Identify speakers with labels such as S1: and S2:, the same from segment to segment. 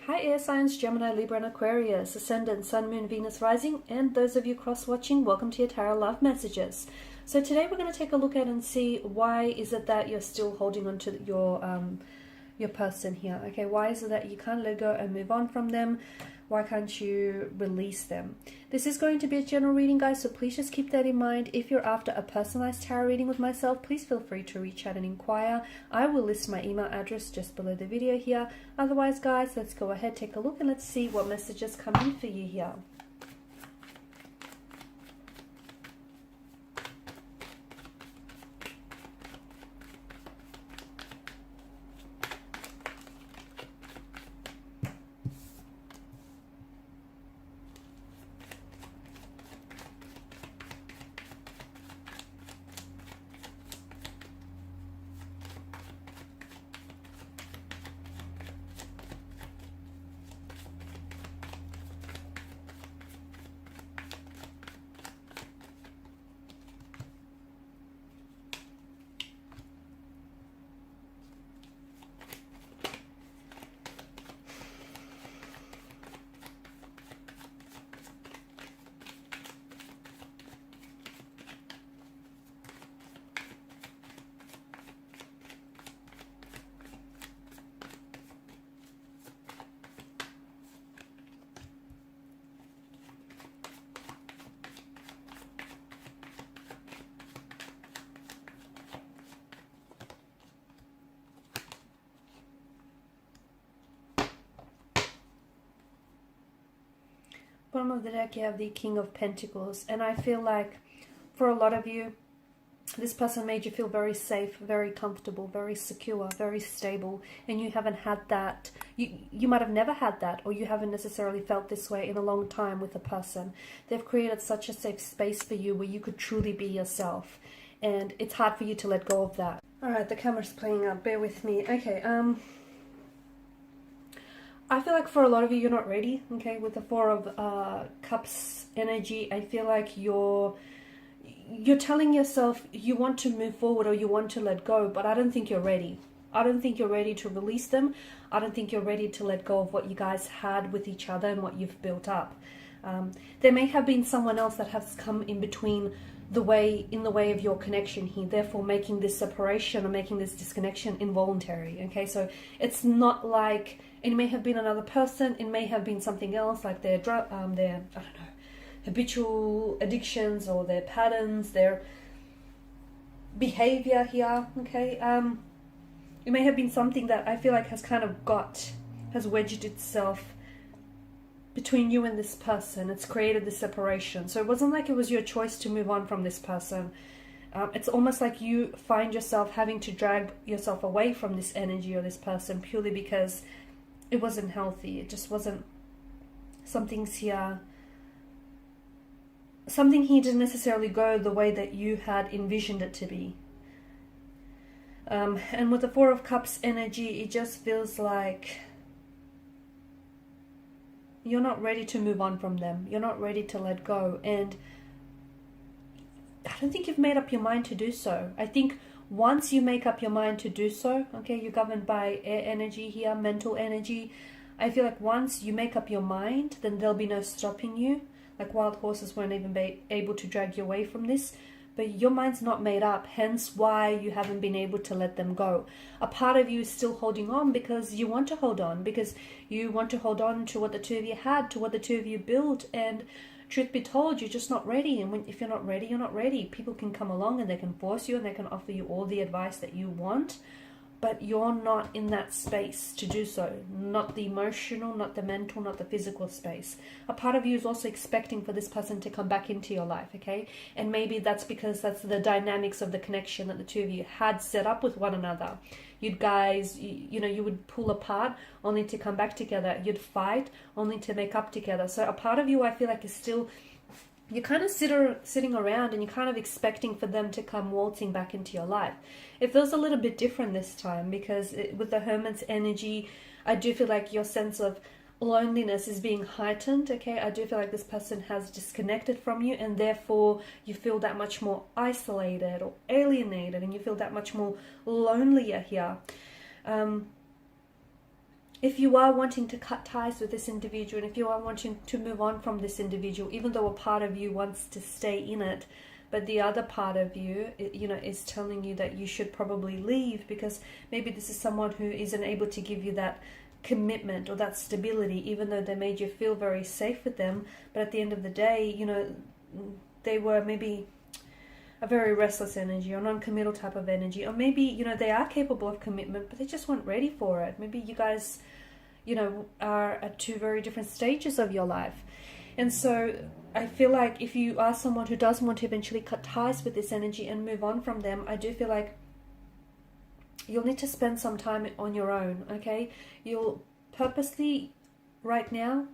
S1: Hi air signs, Gemini, Libra and Aquarius, Ascendant, Sun, Moon, Venus, Rising, and those of you cross-watching, welcome to your Tarot Love Messages. So today we're going to take a look at and see why is it that you're still holding on to your person here. Okay, why is it that you can't let go and move on from them? Why can't you release them? This is going to be a general reading, guys, so please just keep that in mind. If you're after a personalized tarot reading with myself, please feel free to reach out and inquire. I will list my email address just below the video here. Otherwise, guys, let's go ahead, take a look, and let's see what messages come in for you here. Bottom of the deck, you have the King of Pentacles, and I feel like for a lot of you, this person made you feel very safe, very comfortable, very secure, very stable, and you haven't had that. You might have never had that, or you haven't necessarily felt this way in a long time with a person. They've created such a safe space for you where you could truly be yourself, and it's hard for you to let go of that. All right, the camera's playing up. Bear with me. Okay, I feel like for a lot of you, you're not ready, okay? With the Four of Cups energy, I feel like you're telling yourself you want to move forward or you want to let go, but I don't think you're ready. I don't think you're ready to release them. I don't think you're ready to let go of what you guys had with each other and what you've built up. There may have been someone else that has come in between in the way of your connection here, therefore making this separation or making this disconnection involuntary. Okay, so it's not like it may have been another person, it may have been something else, like their I don't know, habitual addictions or their patterns, their behavior here. Okay, it may have been something that I feel like has kind of has wedged itself between you and this person. It's created this separation. So it wasn't like it was your choice to move on from this person. It's almost like you find yourself having to drag yourself away from this energy or this person purely because it wasn't healthy. It just wasn't, something here didn't necessarily go the way that you had envisioned it to be. And with the Four of Cups energy, it just feels like you're not ready to move on from them. You're not ready to let go. And I don't think you've made up your mind to do so. I think once you make up your mind to do so, okay, you're governed by air energy here, mental energy. I feel like once you make up your mind, then there'll be no stopping you. Like wild horses won't even be able to drag you away from this. But your mind's not made up, hence why you haven't been able to let them go. A part of you is still holding on because you want to hold on, because you want to hold on to what the two of you had, to what the two of you built, and truth be told, you're just not ready. And if you're not ready, you're not ready. People can come along and they can force you and they can offer you all the advice that you want, but you're not in that space to do so. Not the emotional, not the mental, not the physical space. A part of you is also expecting for this person to come back into your life, okay? And maybe that's because that's the dynamics of the connection that the two of you had set up with one another. You'd guys, you would pull apart only to come back together. You'd fight only to make up together. So a part of you, I feel like, is still, you're kind of sitting around and you're kind of expecting for them to come waltzing back into your life. It feels a little bit different this time because with the Hermit's energy, I do feel like your sense of loneliness is being heightened. Okay, I do feel like this person has disconnected from you, and therefore you feel that much more isolated or alienated, and you feel that much more lonelier here. if you are wanting to cut ties with this individual, and if you are wanting to move on from this individual, even though a part of you wants to stay in it, but the other part of you, you know, is telling you that you should probably leave, because maybe this is someone who isn't able to give you that commitment or that stability, even though they made you feel very safe with them. But at the end of the day, you know, they were maybe a very restless energy or non-committal type of energy, or maybe, you know, they are capable of commitment, but they just weren't ready for it. Maybe you guys, you know, are at two very different stages of your life. And so I feel like if you are someone who does want to eventually cut ties with this energy and move on from them, I do feel like you'll need to spend some time on your own, okay? You'll purposely, right now,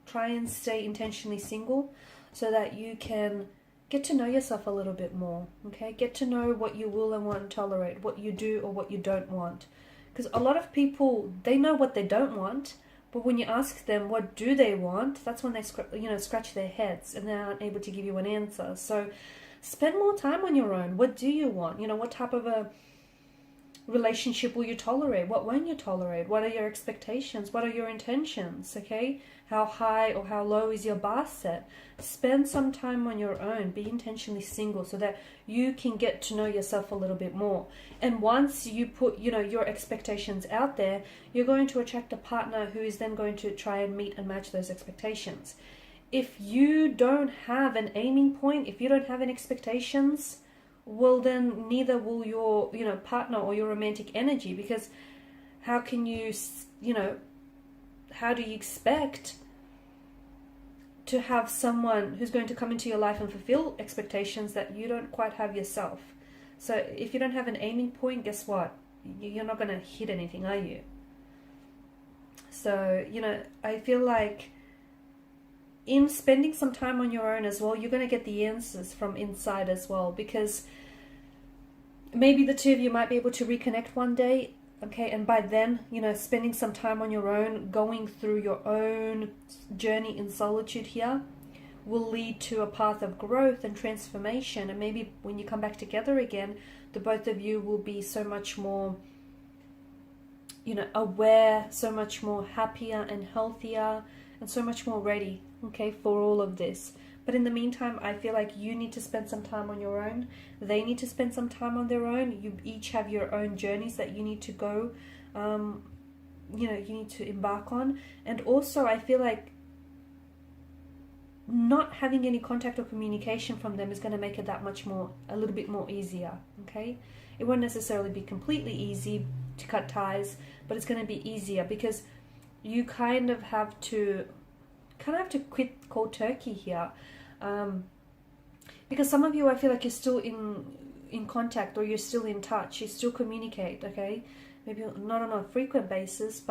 S1: try and stay intentionally single so that you can get to know yourself a little bit more, okay? Get to know what you will and won't tolerate, what you do or what you don't want. Because a lot of people, they know what they don't want, but when you ask them what do they want, that's when they scratch their heads and they're unable to give you an answer. So spend more time on your own. What do you want? You know, what type of a relationship will you tolerate? What won't you tolerate? What are your expectations? What are your intentions? Okay, how high or how low is your bar set? Spend some time on your own. Be intentionally single so that you can get to know yourself a little bit more. And once you put, you know, your expectations out there, you're going to attract a partner who is then going to try and meet and match those expectations. If you don't have an aiming point, if you don't have any expectations, well, then neither will your, you know, partner or your romantic energy, because how can you, you know, how do you expect to have someone who's going to come into your life and fulfill expectations that you don't quite have yourself? So if you don't have an aiming point, guess what? You're not going to hit anything, are you? So, you know, I feel like in spending some time on your own as well, you're going to get the answers from inside as well, because maybe the two of you might be able to reconnect one day, okay, and by then, you know, spending some time on your own, going through your own journey in solitude here will lead to a path of growth and transformation. And maybe when you come back together again, the both of you will be so much more, you know, aware, so much more happier and healthier, and so much more ready, okay, for all of this. But in the meantime, I feel like you need to spend some time on your own. They need to spend some time on their own. You each have your own journeys that you need to go, you know, you need to embark on. And also, I feel like not having any contact or communication from them is going to make it that much more, a little bit more easier, okay? It won't necessarily be completely easy to cut ties, but it's going to be easier because you kind of have to quit cold turkey here. Because some of you, I feel like you're still in contact, or you're still in touch, you still communicate, okay? Maybe not on a frequent basis,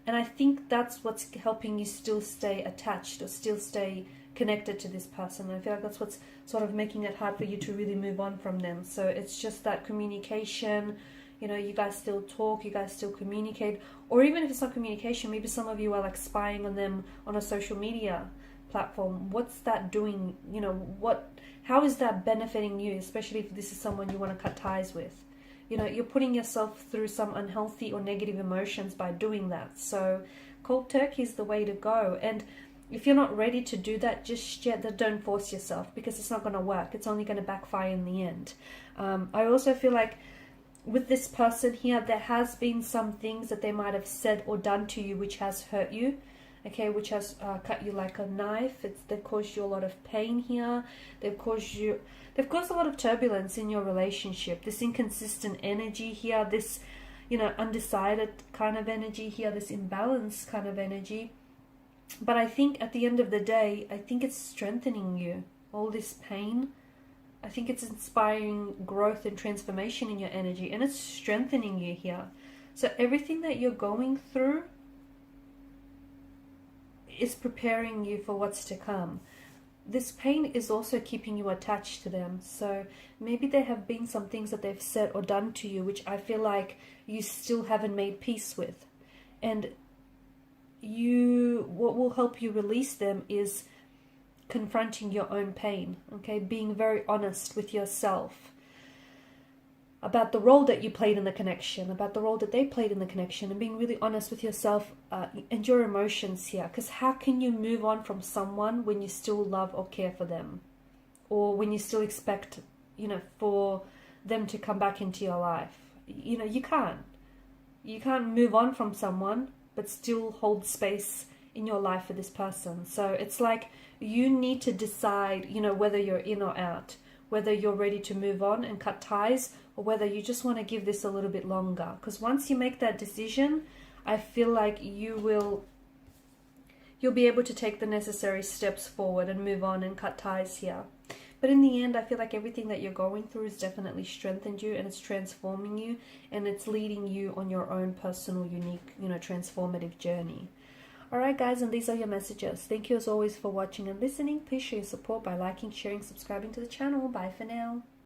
S1: and I think that's what's helping you still stay attached or still stay connected to this person. I feel like that's what's sort of making it hard for you to really move on from them. So it's just that communication, you know, you guys still talk, you guys still communicate, or even if it's not communication, maybe some of you are like spying on them on a social media platform. What's that doing? You know, how is that benefiting you, especially if this is someone you want to cut ties with? You know, you're putting yourself through some unhealthy or negative emotions by doing that. So cold turkey is the way to go. And if you're not ready to do that just yet, don't force yourself, because it's not going to work. It's only going to backfire in the end. I also feel like with this person here, there has been some things that they might have said or done to you which has hurt you, okay, which has cut you like a knife. They've caused you a lot of pain here. They've caused a lot of turbulence in your relationship. This inconsistent energy here, this, you know, undecided kind of energy here, this imbalanced kind of energy. But I think at the end of the day, I think it's strengthening you. All this pain, I think it's inspiring growth and transformation in your energy, and it's strengthening you here. So everything that you're going through is preparing you for what's to come. This pain is also keeping you attached to them. So maybe there have been some things that they've said or done to you which I feel like you still haven't made peace with. And what will help you release them is confronting your own pain, okay? Being very honest with yourself. about the role that you played in the connection, about the role that they played in the connection, and being really honest with yourself and your emotions here. Because how can you move on from someone when you still love or care for them? Or when you still expect, you know, for them to come back into your life? You know, you can't. You can't move on from someone but still hold space in your life for this person. So it's like you need to decide, you know, whether you're in or out, whether you're ready to move on and cut ties, or whether you just want to give this a little bit longer. Because once you make that decision, I feel like you'll be able to take the necessary steps forward and move on and cut ties here. But in the end, I feel like everything that you're going through has definitely strengthened you, and it's transforming you, and it's leading you on your own personal, unique, you know, transformative journey. Alright guys, and these are your messages. Thank you as always for watching and listening. Please show your support by liking, sharing, subscribing to the channel. Bye for now.